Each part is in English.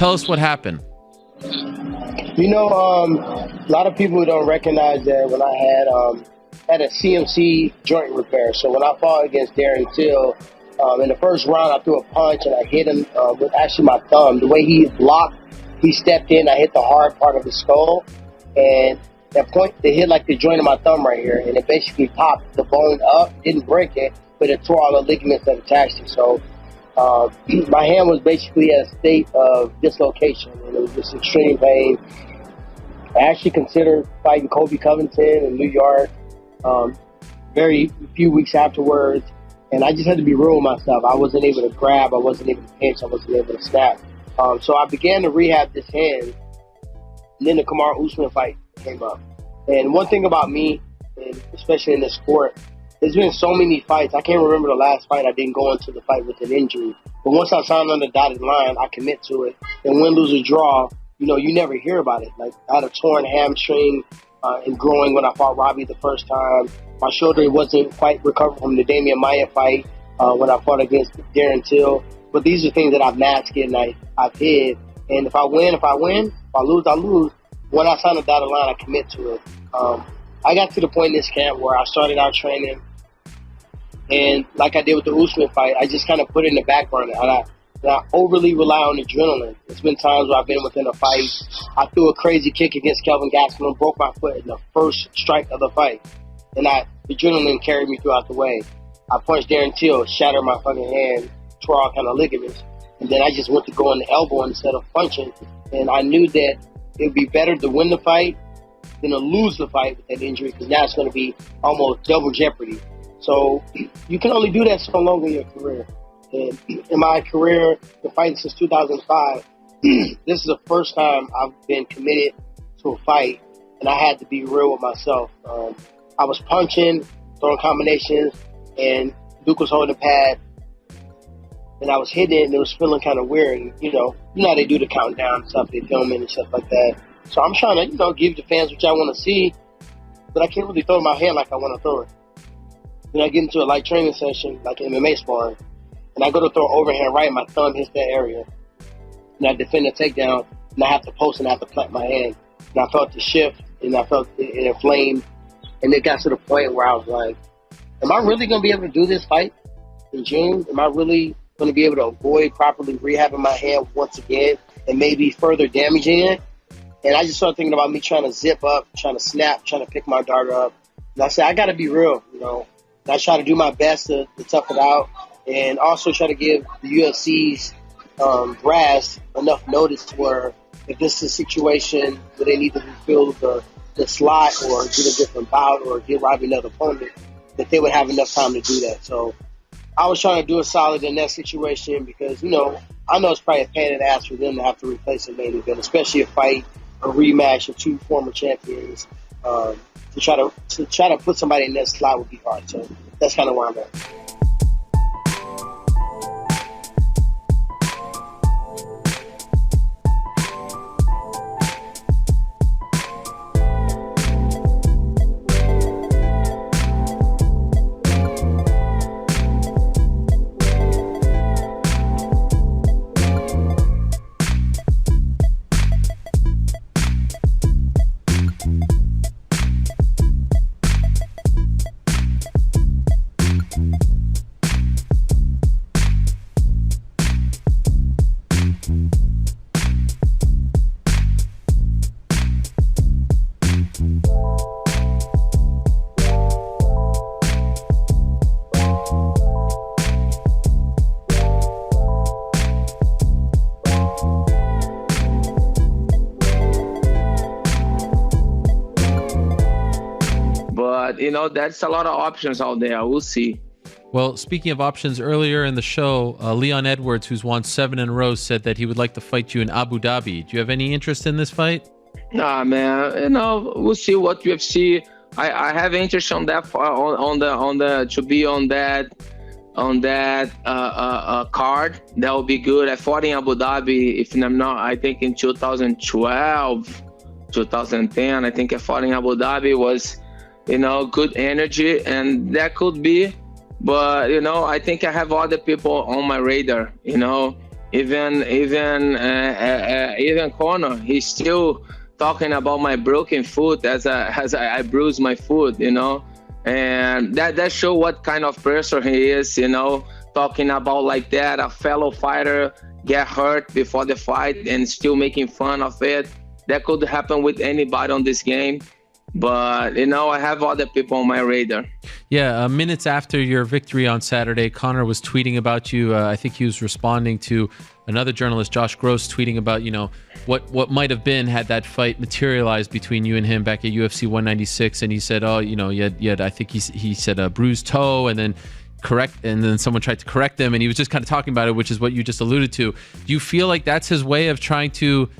Tell us what happened. You know, a lot of people don't recognize that when I had a CMC joint repair. So when I fought against Darren Till, in the first round, I threw a punch and I hit him with actually my thumb. The way he blocked, he stepped in, I hit the hard part of his skull, and that point, they hit like the joint of my thumb right here, and it basically popped the bone up, didn't break it, but it tore all the ligaments that attached it. So my hand was basically at a state of dislocation, and it was just extreme pain. I actually considered fighting Kobe Covington in New York very few weeks afterwards, and I just had to be real with myself. I wasn't able to grab, I wasn't able to pinch, I wasn't able to snap. So I began to rehab this hand, and then the Kamaru Usman fight came up. And one thing about me, and especially in this sport, there's been so many fights. I can't remember the last fight I didn't go into the fight with an injury. But once I signed on the dotted line, I commit to it. And win, lose, or draw, you know, you never hear about it. Like, I had a torn hamstring and growing when I fought Robbie the first time. My shoulder wasn't quite recovered from the Damian Maia fight when I fought against Darren Till. But these are things that I've masked and I've hid. And if I win, I win. If I lose. When I sign the dotted line, I commit to it. I got to the point in this camp where I started out training, and like I did with the Usman fight, I just kind of put it in the back burner. And I overly rely on adrenaline. There's been times where I've been within a fight. I threw a crazy kick against Kelvin Gastelum, broke my foot in the first strike of the fight. And adrenaline carried me throughout the way. I punched Darren Till, shattered my fucking hand, tore all kind of ligaments. And then I just went to go in the elbow instead of punching. And I knew that it would be better to win the fight than to lose the fight with that injury, because now it's going to be almost double jeopardy. So you can only do that so long in your career. And in my career, been fighting since 2005, this is the first time I've been committed to a fight, and I had to be real with myself. I was punching, throwing combinations, and Duke was holding the pad, and I was hitting it, and it was feeling kind of weird. And, you know how they do the countdown and stuff, they film it and stuff like that. So I'm trying to, give the fans what y'all want to see, but I can't really throw my hand like I want to throw it. Then I get into a light training session, like MMA sparring, and I go to throw overhand right, my thumb hits that area, and I defend the takedown, and I have to post and I have to plant my hand. And I felt the shift, and I felt it inflamed, and it got to the point where I was like, am I really going to be able to do this fight in June? Am I really going to be able to avoid properly rehabbing my hand once again and maybe further damaging it? And I just started thinking about me trying to zip up, trying to snap, trying to pick my darter up. And I said, I got to be real, And I try to do my best to tough it out, and also try to give the UFC's brass enough notice where if this is a situation where they need to refill the slot or get a different bout or get Robbie another opponent, that they would have enough time to do that. So I was trying to do a solid in that situation because, I know it's probably a pain in the ass for them to have to replace a main event, especially a fight, a rematch of two former champions. To try to put somebody in that slot would be hard. So that's kind of where I'm at. That's a lot of options out there. We'll see. Well, speaking of options, earlier in the show, Leon Edwards, who's won 7 in a row, said that he would like to fight you in Abu Dhabi. Do you have any interest in this fight? Nah, man. We'll see what UFC. I have interest on that to be on that card. That would be good. I fought in Abu Dhabi, if I'm not, I think in 2012, 2010. I think I fought in Abu Dhabi. Was good energy, and that could be, but I think I have other people on my radar. Even Conor, he's still talking about my broken foot as I bruise my foot, and that show what kind of person he is, talking about like that, a fellow fighter get hurt before the fight and still making fun of it. That could happen with anybody on this game. But, I have other people on my radar. Yeah, minutes after your victory on Saturday, Conor was tweeting about you. I think he was responding to another journalist, Josh Gross, tweeting about, what might have been had that fight materialized between you and him back at UFC 196. And he said, you had I think he said a bruised toe, and then someone tried to correct him, and he was just kind of talking about it, which is what you just alluded to. Do you feel like that's his way of trying to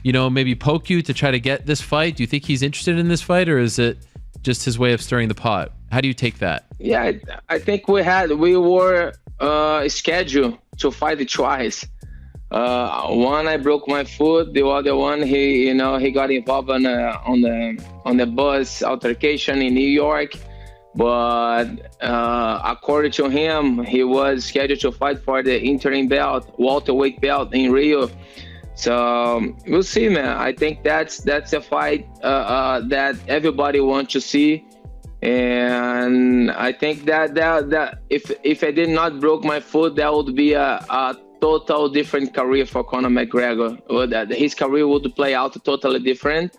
maybe poke you to try to get this fight? Do you think he's interested in this fight, or is it just his way of stirring the pot? How do you take that? Yeah, I think we were scheduled to fight twice. One, I broke my foot. The other one, he got involved on the bus altercation in New York. But according to him, he was scheduled to fight for the interim belt, welterweight belt in Rio. So we'll see, man. I think that's a fight that everybody wants to see, and I think that if I did not broke my foot, that would be a total different career for Conor McGregor. His career would play out totally different.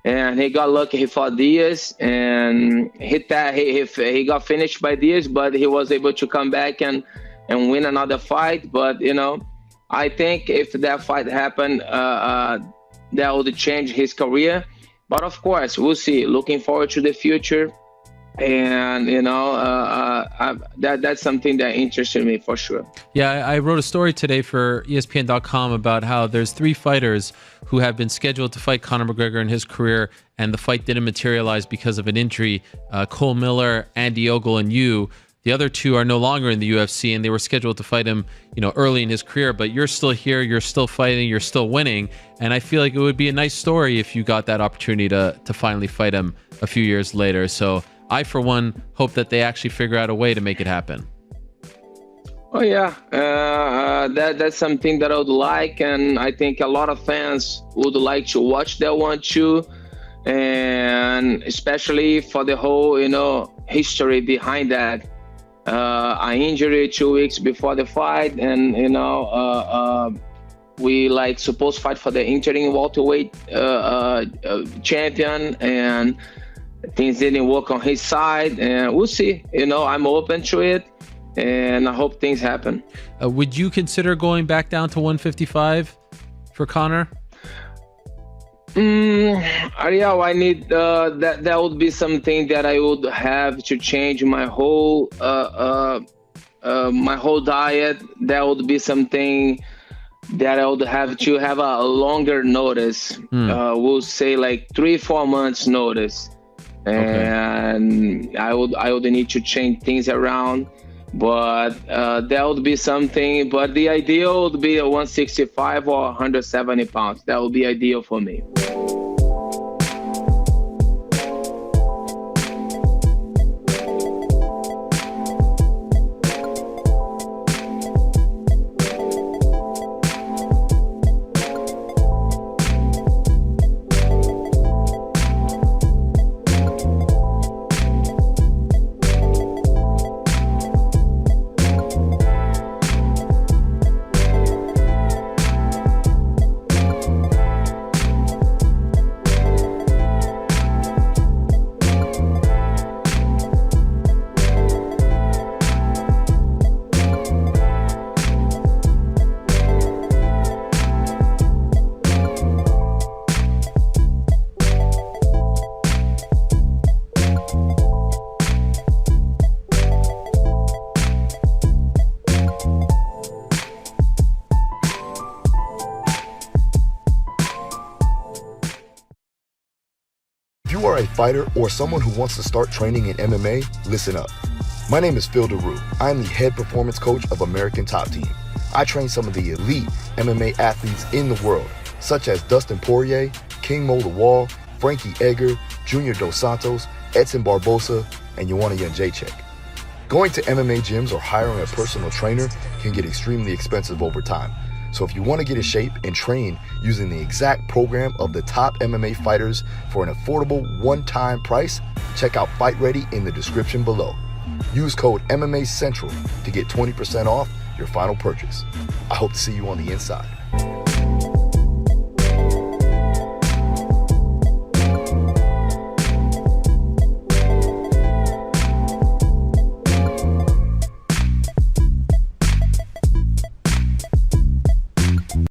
And he got lucky. He fought Diaz and he got finished by Diaz, but he was able to come back and win another fight. But I think if that fight happened, that would change his career. But of course, we'll see. Looking forward to the future, and that's something that interested me for sure. Yeah, I wrote a story today for ESPN.com about how there's 3 fighters who have been scheduled to fight Conor McGregor in his career, and the fight didn't materialize because of an injury. Cole Miller, Andy Ogle, and you. The other 2 are no longer in the UFC, and they were scheduled to fight him, early in his career. But you're still here, you're still fighting, you're still winning, and I feel like it would be a nice story if you got that opportunity to finally fight him a few years later. So I, for one, hope that they actually figure out a way to make it happen. Oh yeah, that's something that I would like, and I think a lot of fans would like to watch that one too, and especially for the whole, history behind that. I injured 2 weeks before the fight, and we supposed to fight for the interim welterweight champion, and things didn't work on his side, and we'll see. I'm open to it, and I hope things happen. Would you consider going back down to 155 for Conor? Ariel, I need that would be something that I would have to change my whole diet. That would be something that I would have to have a longer notice. We'll say 3-4 months notice, and okay. I would need to change things around. But that would be something. But the ideal would be a 165 or 170 pounds. That would be ideal for me. you are a fighter or someone who wants to start training in MMA, listen up. My name is Phil DeRue. I am the head performance coach of American Top Team. I train some of the elite MMA athletes in the world, such as Dustin Poirier, King Mo the Wall, Frankie Edgar, Junior Dos Santos, Edson Barbosa, and Joanna Jędrzejczyk. Going to MMA gyms or hiring a personal trainer can get extremely expensive over time. So if you want to get in shape and train using the exact program of the top MMA fighters for an affordable one-time price, check out Fight Ready in the description below. Use code MMA Central to get 20% off your final purchase. I hope to see you on the inside.